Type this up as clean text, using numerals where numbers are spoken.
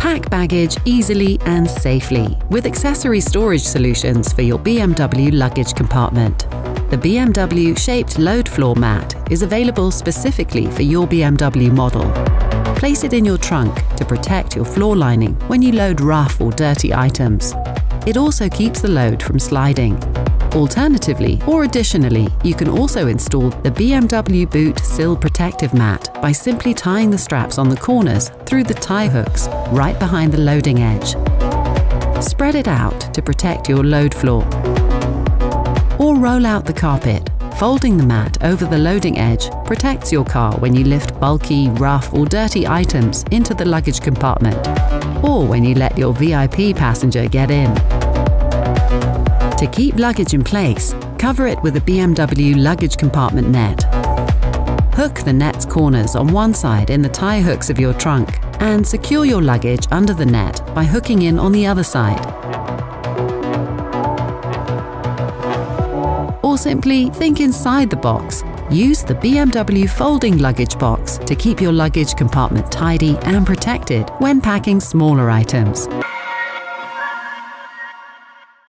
Pack baggage easily and safely with accessory storage solutions for your BMW luggage compartment. The BMW shaped load floor mat is available specifically for your BMW model. Place it in your trunk to protect your floor lining when you load rough or dirty items. It also keeps the load from sliding. Alternatively, or additionally, you can also install the BMW Boot Sill protective mat by simply tying the straps on the corners through the tie hooks right behind the loading edge. Spread it out to protect your load floor. Or roll out the carpet. Folding the mat over the loading edge protects your car when you lift bulky, rough or dirty items into the luggage compartment, or when you let your VIP passenger get in. To keep luggage in place, cover it with a BMW Luggage Compartment Net. Hook the net's corners on one side in the tie hooks of your trunk and secure your luggage under the net by hooking in on the other side. Or simply think inside the box. Use the BMW folding luggage box to keep your luggage compartment tidy and protected when packing smaller items.